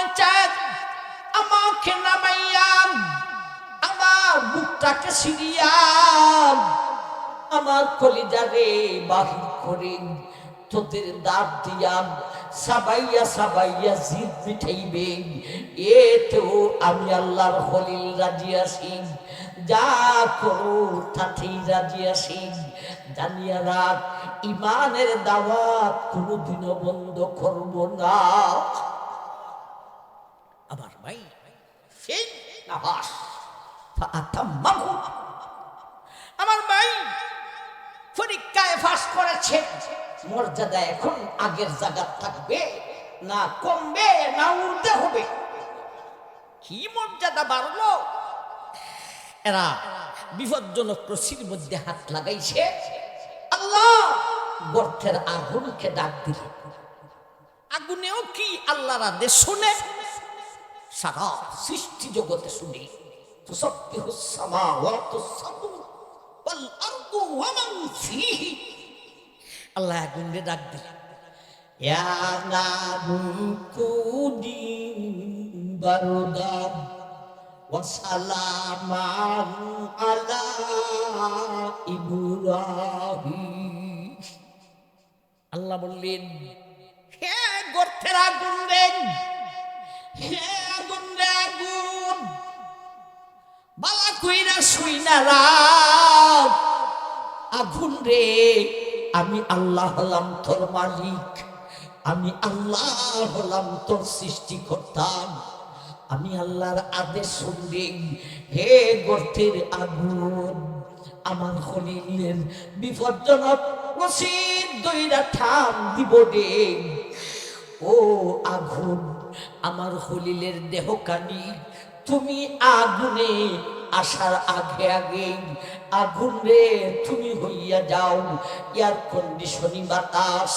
বলেছেন আমাকে নামাইয়া আমার বুকটাকে ছিড়িয়া আমার কলিজারে বাহির করে তোদের দাঁত দিয়া সাবাইয়া সাবাইয়া জিদ মিঠাইবে, এতেও আমি আল্লাহর খলিল রাজি আছি। যা করো তাতেই রাজি আছি। জানিয়া রাখ, ইমানের দাওয়াত কোনোদিনও বন্ধ করব না। আমার ভাই সেই নাবাস আমার ভাই পরীক্ষায় পাস করেছে, মর্যাদা এখন আগের জায়গা থাকবে না কমবে না উঠতে হবে? কি মর্যাদা বাড়লো? এরা বিপজ্জনক রশির মধ্যে হাত লাগাইছে, আল্লাহ গর্তের আগুনকে ডাক দিল। আগুনেও কি আল্লাহর আদেশ শুনে? সারা সৃষ্টি জগতে শুনে। তুসাব্বিহুস সামাওয়াতুস সাবউ ওয়াল আরদু ওয়া মান ফীহি। আল্লাহ আগুনকে ডাক দিল, ইয়া নারু কুনি বারদান ওয়া সালামান আলা ইব্রাহিম। আল্লাহ বললেন, হে গর্তের আগুন রে, হে আগুন রে আগুন, বালা কইরা শুইনা রাখ। আগুন রে, আমি আল্লাহ হলাম তোর মালিক, আমি আল্লাহ হলাম তোর সৃষ্টিকর্তা। আমি আল্লাহর আদেশ শুনবি। হে গর্তের আগুন, আমার খলিলের বিপজ্জনক রশিদ দইরা ঠাম দিব রে। ও আগুন, আমার খলিলের দেহকানি তুমি আগুনে আসার আগে আগে আগুন রে তুমি হইয়া যাও এয়ার কন্ডিশনিং বাতাস।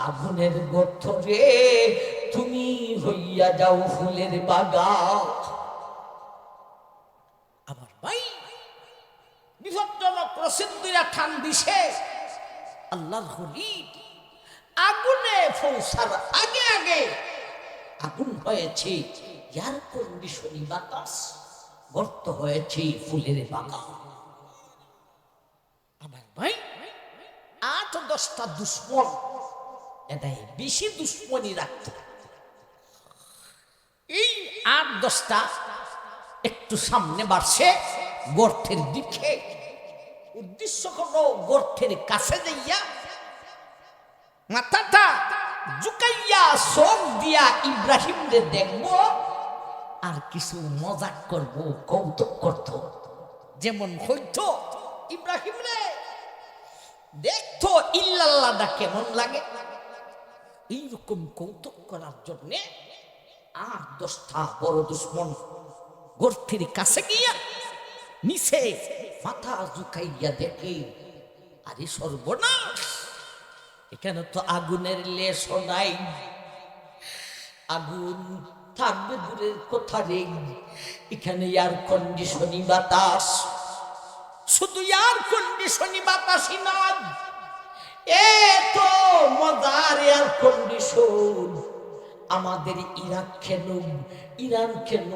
আগুনের গর্ত রে তুমি হইয়া যাও ফুলের বাগান। আমার ভাই বিপজ্জনক প্রসিদ্ধরা ঠান দিছে, আল্লাহর খলিল আগুনে পৌঁছার আগে আগে আগুন হয়েছে এয়ার কন্ডিশনিং বাতাস, গর্ত হয়েছে ফুলের বাগান। আমার ভাই 8-10টা দুশ্মন এটাই বেশি দুশ্মনী রাখত। এই 8-10টা একটু সামনে বাড়ছে গর্তের দিকে। উদ্দেশ্য হলো গর্তের কাছে যাইয়া মাথাটা ঝুঁকাইয়া চোখ দিয়া ইব্রাহিমকে দেখবো আর কিছু মজাক করব, কৌতুক করত। যেমন হইতো ইব্রাহিম রে দেখতো ইল্লাল্লাহটা কেমন লাগে, এইরকম কৌতুক করার জন্যে 8-10টা বড় দুশ্মন গর্তের কাছে গিয়া নিচে মাথা ঝুঁকাইয়া দেখে, আরে সর্বনাশ, এখানে তো আগুনের লেশও নাই। আগুন থাকবে দূরের কথা রে, এখানে এয়ার কন্ডিশনিং বাতাস। শুধু এয়ার কন্ডিশনিং বাতাসই নয়, এত মজার এয়ার কন্ডিশন আমাদের ইরাক কেন, ইরান কেন,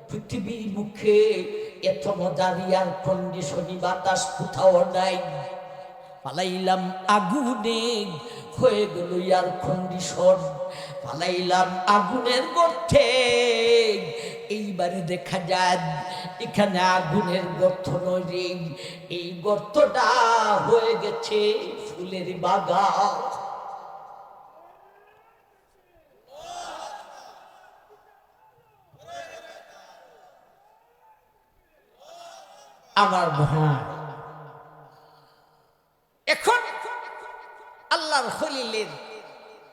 পৃথিবীর মুখে এত মজার এয়ার কন্ডিশনিং বাতাস কোথাও নাই। পালাইলাম আগুনে, হয়ে গেল এয়ার কন্ডিশন। পালাইলাম আগুনের গর্তে, এইবারে দেখা যায় এখানে আগুনের গর্ত নয় রে, এই গর্তটা হয়ে গেছে ফুলের বাগান। আমার ভাই, এখন আল্লাহর খলিলের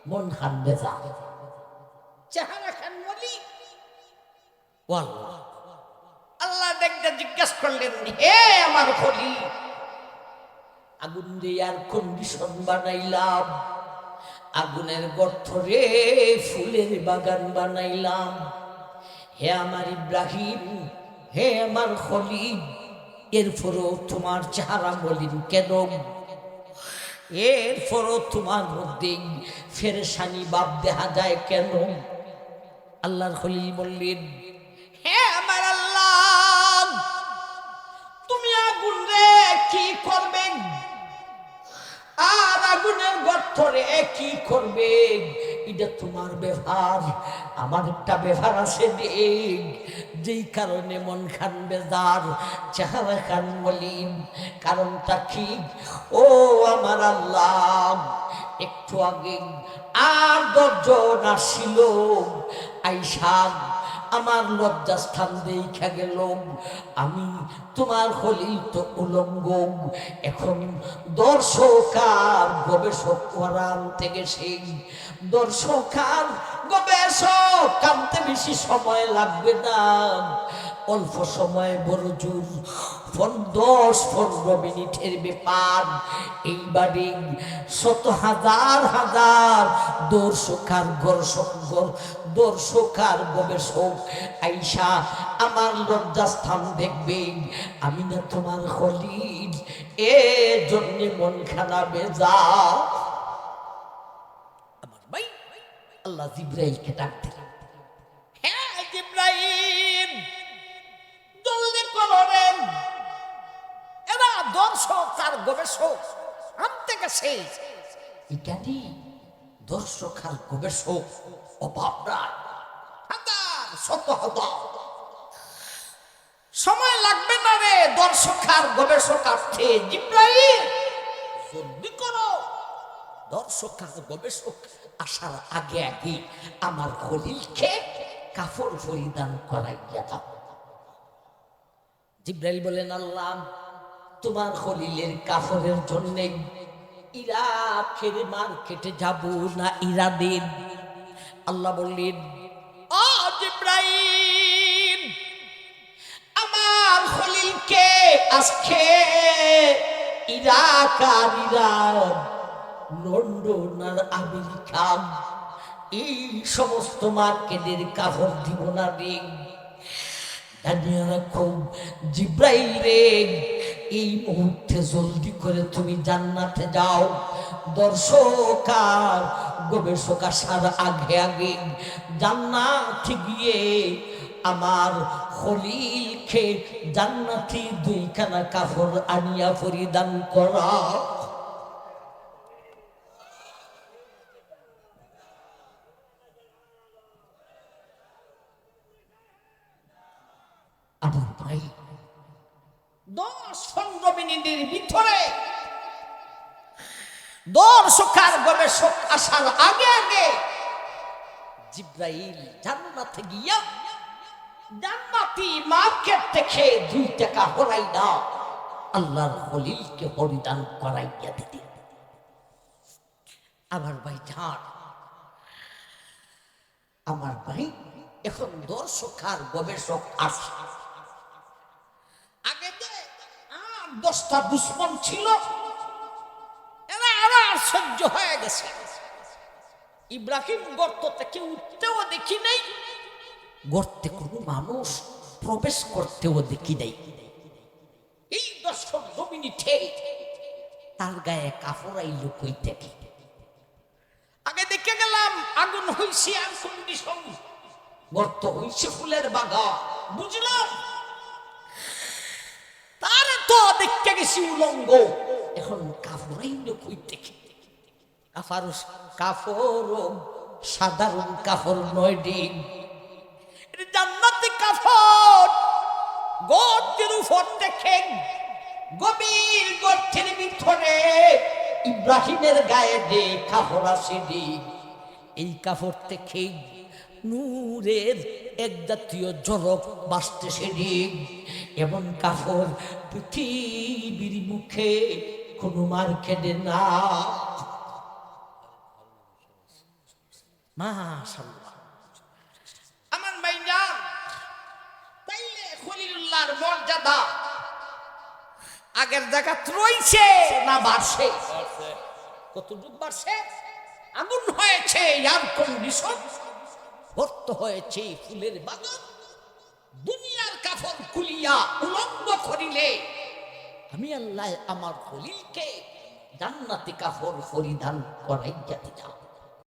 মন খান বেজা, চেহারা খান বলি আল্লাহ। আল্লাহ দেখতে জিজ্ঞাসা করলেন, হে আমার খলিল, আগুন দিয়ে আর কন্ডিশন বানাইলাম, আগুনের গর্ত রে ফুলের বাগান বানাইলাম। হে আমার ইব্রাহিম, হে আমার খলিল, এরপরও তোমার চেহারা মলিন কেন? এরপরও তোমার মধ্যে ফেরেশানি ভাব দেখা যায় কেন? আল্লাহর খলিল বললেন, হে আমার আল্লাহ, তুমি আগুন রে কি করবে, আর আগুনের গর্তরে কি করবে, এটা তোমার ব্যাপার। আমার একটা ব্যাপার আছে দেখ, যেই কারণে মন খান বেজার, চেহারা খান মলিন। কারণটা কি? ও আমার আল্লাহ, একটু আগে আর 10 জন আসছিল, আইসা আমার লজ্জাস্থান দেখা গেল। আমি তোমার খলিল তো উলঙ্গ। এখন দর্শক আর গবেষক আনতে গেছে, দর্শক আর গবেষক আনতে বেশি সময় লাগবে না, অল্প সময় বড় জোর 10-15 মিনিটের ব্যাপার। এইবারে শত হাজার হাজার দর্শক আর দর্শক আর গবেষক আইসা আমার লজ্জাস্থান দেখবে। আমি না তোমার খলিল, এর জন্য মন খানা বেজা। আমার ভাই আল্লাহ জিব্রাইলকে ডাক দিলেন, হ্যাঁ জিব্রাইল, জলদি করেন, এরা দর্শক আর গবেষক আনতে গেছে। ইত্যাদি দর্শক আর গবেষক অভাব নাই, হাজার শত হাজার, সময় লাগবে না রে দর্শক আর গবেষক আসছে। জিব্রাইল জলদি করো, দর্শক আর গবেষক আসার আগে আগে আমার খলিলকে কাফর পরিধান করাইয়া দাও। জিব্রাইল বলেন, আল্লাহ, তোমার খলিলের কাফরের জন্য ইরাকের মার্কেটে যাব না ইরাদের? আল্লাহ বললেন, ও জিব্রাইল, আমার খলিলকে আজকে ইরাক আর ইরান, লন্ডন আর আমেরিকা, এই সমস্ত মার্কেটের কাফর দিব না রে। জানিয়ে রাখো জিব্রাইল রে, এই মুহূর্তে জলদি করে তুমি জান্নাতে যাও। দর্শক আর গবেষক আসার আগে আগে জান্নাতে গিয়ে আমার খলিলকে জান্নাতি 2খানা কাপড় আনিয়া পরিধান করা। আমার ভাই 10-15 মিনিটের ভিতরে দর্শক আর গবেষক আসার আগে আগে জিব্রাইল জান্নাতে গিয়া জান্নাতি মার্কেট থেকে 2 টাকা হরাই না আল্লাহর খলিলকে পরিধান করাইয়া দিতে। আমার ভাই ঝাড়, আমার ভাই এখন দর্শক আর গবেষক আসে। আগে যে 8-10টা দুশ্মন ছিল, এরা আর সহ্য হয়ে গেছে। ইব্রাহিম গর্ত থেকে উঠতেও দেখি নাই, গর্তে কোনো মানুষ প্রবেশ করতেও দেখি নাই। এই 10 মিনিটে তার গায়ে কাপড় আইল কই থেকে। আগে দেখে গেলাম আগুন হইছে আর কন্ডিশন, গর্ত হইছে ফুলের বাগান, বুঝলাম। তার তো দেখতে গেছি উলঙ্গ, এখন কাপড় আইল কই থেকে। কাপড় সাধারণ কাপড় নয় ডিম, জান্নাতি কাপড়। গর্তের উপর থেকে গভীর গর্তের ভিতরে ইব্রাহিমের গায়ে যে কাপড় আছে ডিম, এই কাপড় থেকে নূরের এক জাতীয় ঝলক বাসতেছে ডিম। এমন কাপড় পৃথিবীর মুখে কোনো মার্কেটে না। মাশাআল্লাহ, আমার ভাইজান, তাইলে খলিলুল্লাহর মর্যাদা আগের জায়গা রইছে না বাড়ছে? কতটুক বাড়ছে? আগুন হয়েছে এয়ার কন্ডিশন, ভর্ত হয়েছে ফুলের বাগান। দুনিয়ার কাফন খুলিয়া উলঙ্গ করিলে আমি আল্লাহ আমার খলিলকে জান্নাতি কাফন পরিধান করাইয়া দিলাম।